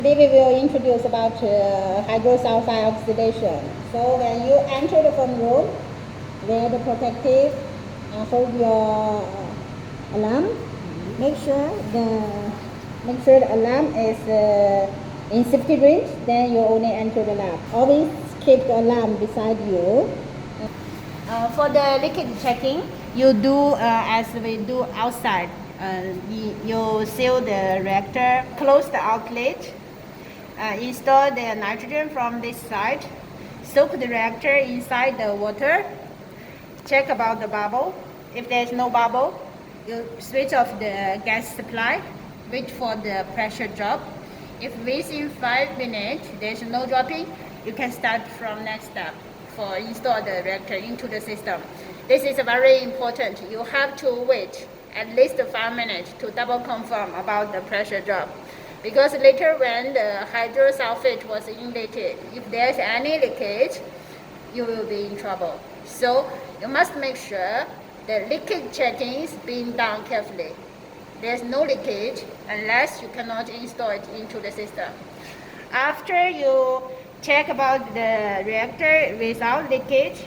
Today we will introduce about hydrosulfide oxidation. So when you enter the foam room, wear the protective, hold your alarm. Make sure the alarm is in safety range. Then you only enter the lab. Always keep the alarm beside you. For the liquid checking, you do as we do outside. You seal the reactor, close the outlet, install the nitrogen from this side, soak the reactor inside the water, check about the bubble. If there's no bubble, you switch off the gas supply, wait for the pressure drop. If within 5 minutes there's no dropping, you can start from next step for install the reactor into the system. This is very important. You have to wait at least 5 minutes to double confirm about the pressure drop. Because later when the hydrosulfate was injected, if there's any leakage, you will be in trouble. So you must make sure the liquid checking is being done carefully. There's no leakage unless you cannot install it into the system. After you check about the reactor without leakage,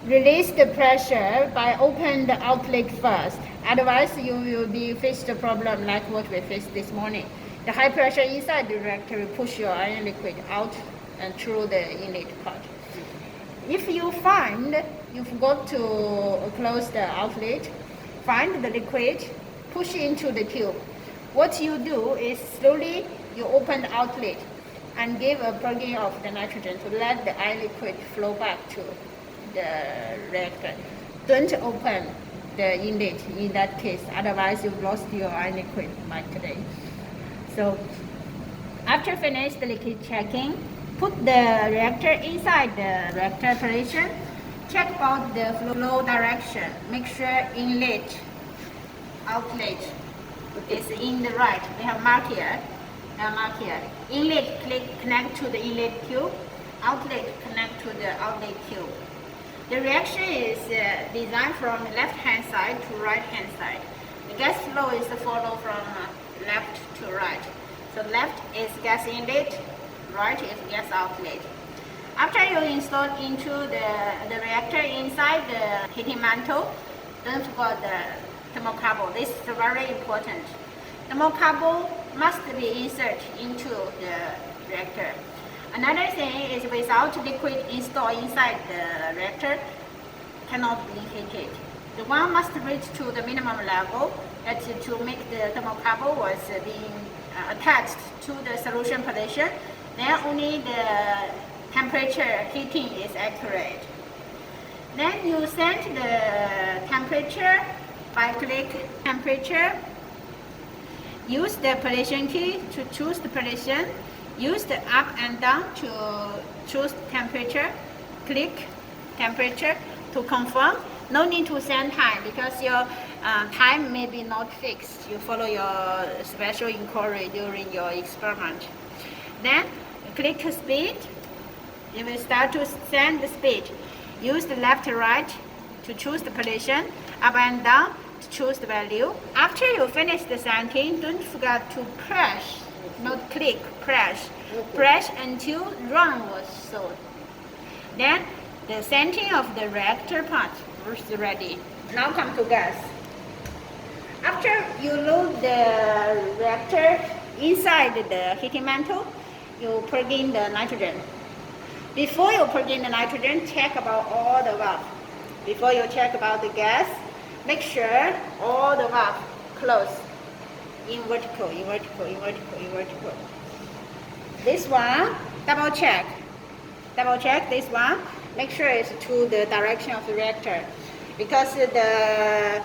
release the pressure by opening the outlet first. Otherwise, you will be face the problem like what we faced this morning. The high pressure inside the reactor will push your iron liquid out and through the inlet part. If you find you forgot to close the outlet, find the liquid, push into the tube. What you do is slowly you open the outlet and give a plugging of the nitrogen to let the iron liquid flow back to the reactor. Don't open the inlet in that case, otherwise you've lost your iron liquid like today. So after finish the liquid checking, put the reactor inside the reactor operation. Check about the flow direction. Make sure inlet, outlet is in the right. We have mark here. Inlet connect to the inlet tube. Outlet connect to the outlet tube. The reaction is designed from left hand side to right hand side. The gas flow is follow from left to right. So left is gas inlet, right is gas outlet. After you install into the reactor inside the heating mantle, don't forget the thermocouple. This is very important. Thermocouple must be inserted into the reactor. Another thing is without liquid installed inside the reactor, cannot be heated. The one must reach to the minimum level that to make the thermocouple was being attached to the solution position. Then only the temperature heating is accurate. Then you set the temperature by click temperature. Use the position key to choose the position. Use the up and down to choose temperature. Click temperature to confirm. No need to set time because your time may be not fixed. You follow your special inquiry during your experiment. Then click speed. You will start to send the speed. Use the left to right to choose the position. Up and down to choose the value. After you finish the setting, don't forget to press. Not click, press. Okay. Press until run was sold. Then the setting of the reactor part is ready. Now come to gas. After you load the reactor inside the heating mantle, you plug in the nitrogen. Before you plug in the nitrogen, check about all the valves. Before you check about the gas, make sure all the valves close. In vertical. This one, double check this one. Make sure it's to the direction of the reactor, because the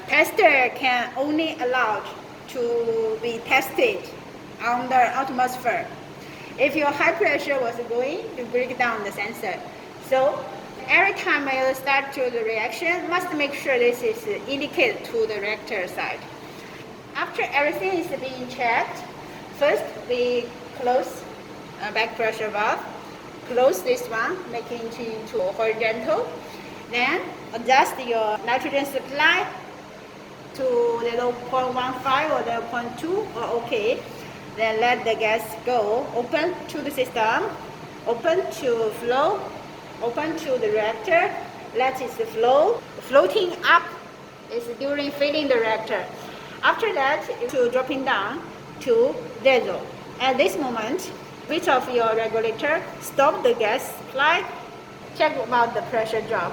tester can only allow to be tested under atmosphere. If your high pressure was going, you break down the sensor. So every time you start to the reaction, must make sure this is indicated to the reactor side. After everything is being checked, first we close back pressure valve, close this one, making it into horizontal. Then adjust your nitrogen supply to 0.15 or 0.2 or okay. Then let the gas go. Open to the system, open to flow, open to the reactor. Let it flow. Floating up is during filling the reactor. After that, to dropping down to zero. At this moment, switch off your regulator, stop the gas supply, check about the pressure drop.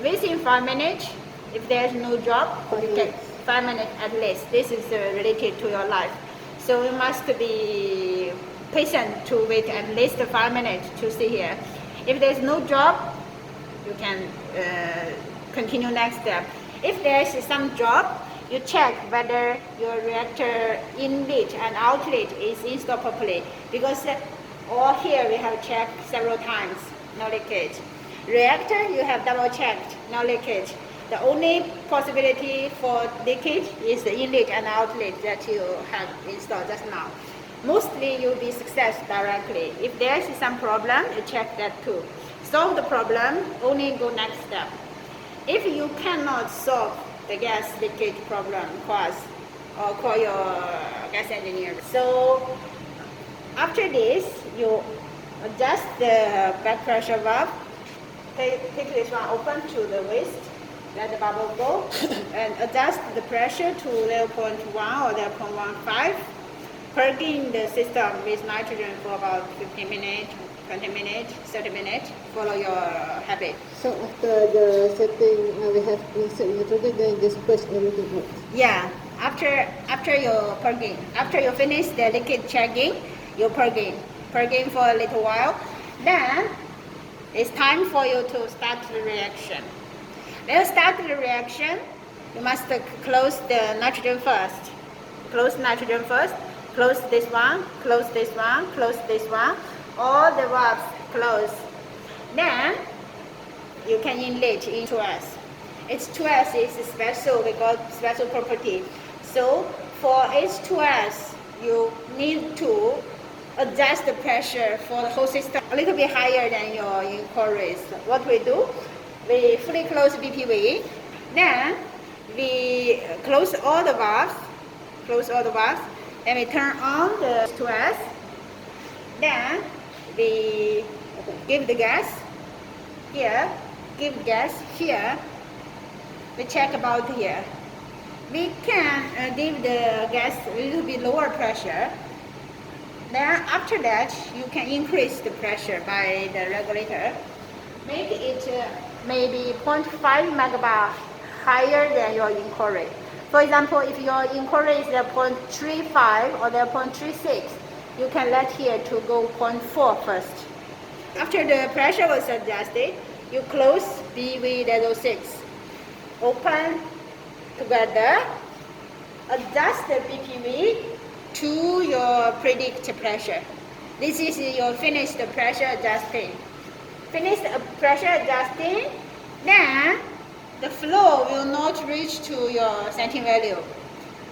Within 5 minutes, if there is no drop, you take 5 minutes at least. This is related to your life. So you must be patient to wait at least 5 minutes to see here. If there is no drop, you can continue next step. If there is some drop, you check whether your reactor inlet and outlet is installed properly. Because all here we have checked several times, no leakage. Reactor, you have double checked, no leakage. The only possibility for leakage is the inlet and outlet that you have installed just now. Mostly you'll be success directly. If there is some problem, you check that too. Solve the problem, only go next step. If you cannot solve the gas leakage problem, call us or call your gas engineer. So after this, you adjust the back pressure valve. Take this one open to the waist, let the bubble go, and adjust the pressure to 0.1 or 0.15. Purging the system with nitrogen for about 15 minutes, 20 minutes, 30 minutes. Follow your habit. So after the setting, we have insert nitrogen, then just push everything out. Yeah, after your purging, after you finish the liquid checking, you're purging for a little while. Then it's time for you to start the reaction. When you start the reaction, you must close the nitrogen first. Close nitrogen first. Close this one, close this one, close this one. All the valves close. Then you can inlet H2S. H2S is special, we got special property. So for H2S, you need to adjust the pressure for the whole system a little bit higher than your inquiries. What we do, we fully close BPV. Then we close all the valves. Then we turn on the H2S. Then we give the gas here, give gas here. We check about here. We can give the gas a little bit lower pressure. Then after that, you can increase the pressure by the regulator. Make it maybe 0.5 megabar higher than your inquiry. For example, if your inquiry is 0.35 or 0.36, you can let here to go 0.4 first. After the pressure was adjusted, you close BV06. Open together, adjust the BPV to your predicted pressure. This is your finished pressure adjusting. Finish the pressure adjusting, then the flow will not reach to your setting value.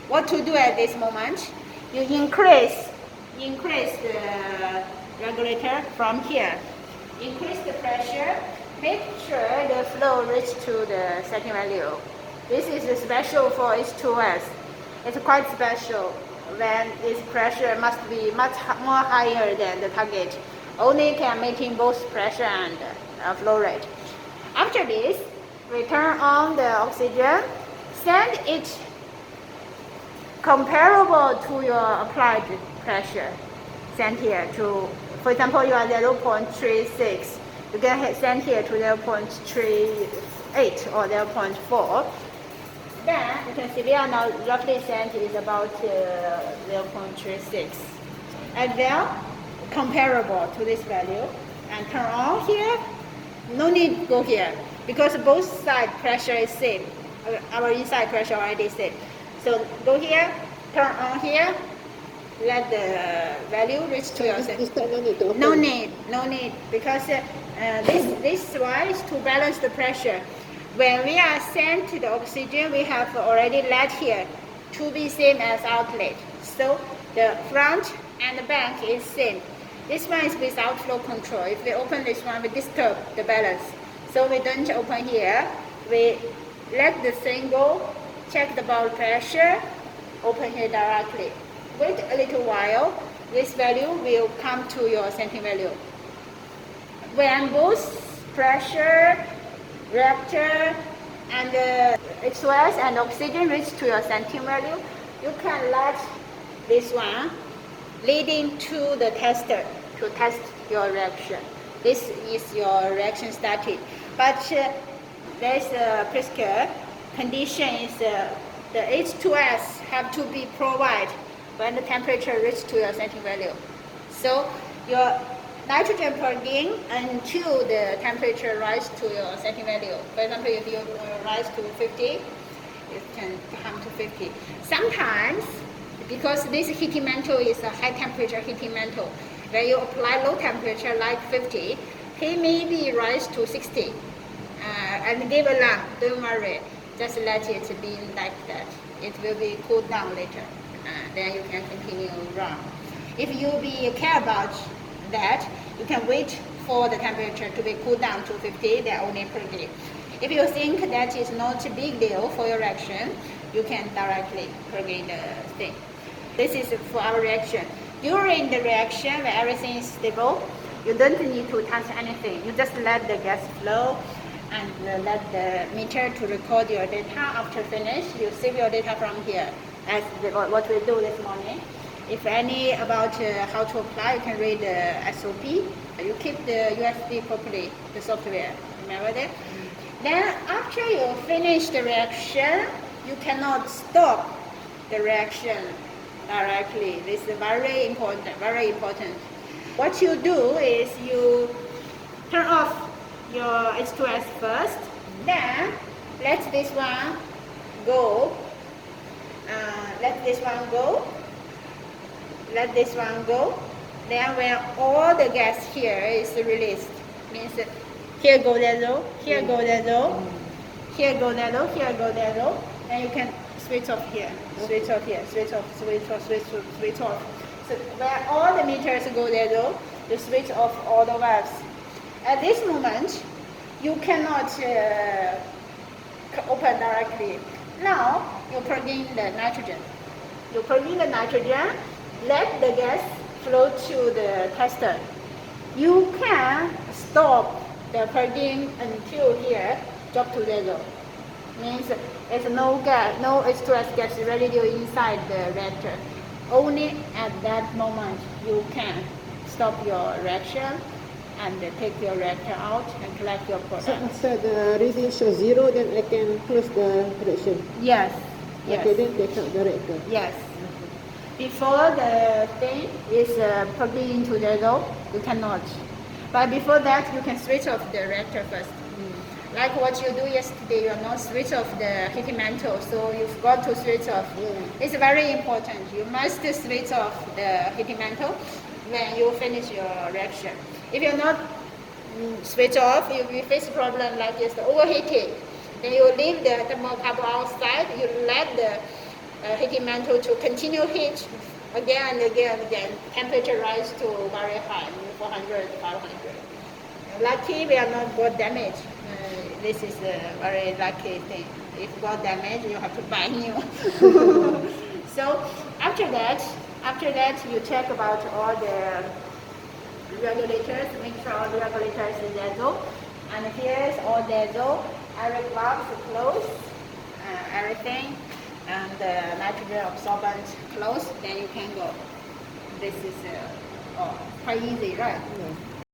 What to do at this moment? You increase the regulator from here. Increase the pressure. Make sure the flow reach to the setting value. This is special for H2S. It's quite special when its pressure must be much more higher than the target. Only can maintain both pressure and flow rate. After this, we turn on the oxygen, send it comparable to your applied pressure. Send here to, for example, you are 0.36. You can send here to 0.38 or 0.4. Then you can see we are now roughly sent is about 0.36. And then comparable to this value, and turn on here. No need to go here because both side pressure is same. Our inside pressure already same. So go here, turn on here, let the value reach to your setting. No need, because this one is to balance the pressure. When we are sent to the oxygen, we have already let here to be same as outlet. So the front and the back is same. This one is without flow control. If we open this one, we disturb the balance. So we don't open here. We let the thing go, check the bowel pressure, open here directly. wait a little while, this value will come to your setting value. When both pressure, reactor, and H2S and oxygen reach to your setting value, you can let this one leading to the tester to test your reaction. This is your reaction started. But there's a prescribed condition is the H2S have to be provided when the temperature reaches to your setting value. So your nitrogen plugging until the temperature rise to your setting value. For example, if you rise to 50, it can come to 50. Sometimes, because this heating mantle is a high temperature heating mantle, when you apply low temperature like 50, it may be rise to 60. And give a lamp, don't worry, just let it be like that. It will be cooled down later. Then you can continue run. If you care about that, you can wait for the temperature to be cooled down to 50, then only plug it. If you think that is not a big deal for your reaction, you can directly plug in the thing. This is for our reaction. During the reaction, when everything is stable, you don't need to touch anything. You just let the gas flow and let the meter to record your data. After finish, you save your data from here. That's what we do this morning. If any about how to apply, you can read the SOP. You keep the USB properly, the software. Remember that? Then after you finish the reaction, you cannot stop the reaction directly. This is very important, very important. What you do is you turn off your H2S first, then let this one go. Let this one go. Let this one go. Then when all the gas here is released, means here go that low, here go that low, here go that low, here go that low, then you can switch off here, switch off here, switch off, switch off, switch off. So when all the meters go that low, you switch off all the valves. At this moment, you cannot open directly. Now, you plug in the nitrogen. You plug in the nitrogen, let the gas flow to the tester. You can stop the plugging until here, drop to zero. Means there's no gas, no H2S gas residue inside the reactor. Only at that moment you can stop your reaction and take your reactor out and collect your product. So after the reading shows 0, then I can close the reaction? Yes. Yes. Okay, then take out the reactor? Yes. Before the thing is plugged into the low, you cannot. But before that, you can switch off the reactor first. Like what you do yesterday, you are not switch off the heating mantle, so you've got to switch off. It's very important. You must switch off the heating mantle when you finish your reaction. If you're not switch off, you will face a problem like this, the overheating. Then you leave the thermocouple outside, you let the heating mantle to continue heat again and again and again. Temperature rise to very high, 400, 500. Lucky we are not got damage. This is a very lucky thing. If got damage, you have to buy new. So after that you check about all the regulators, make sure all the regulators is diesel. And here's all diesel, air valves closed, everything, and the nitrogen absorbent closed, then you can go. This is quite easy, right? Yeah.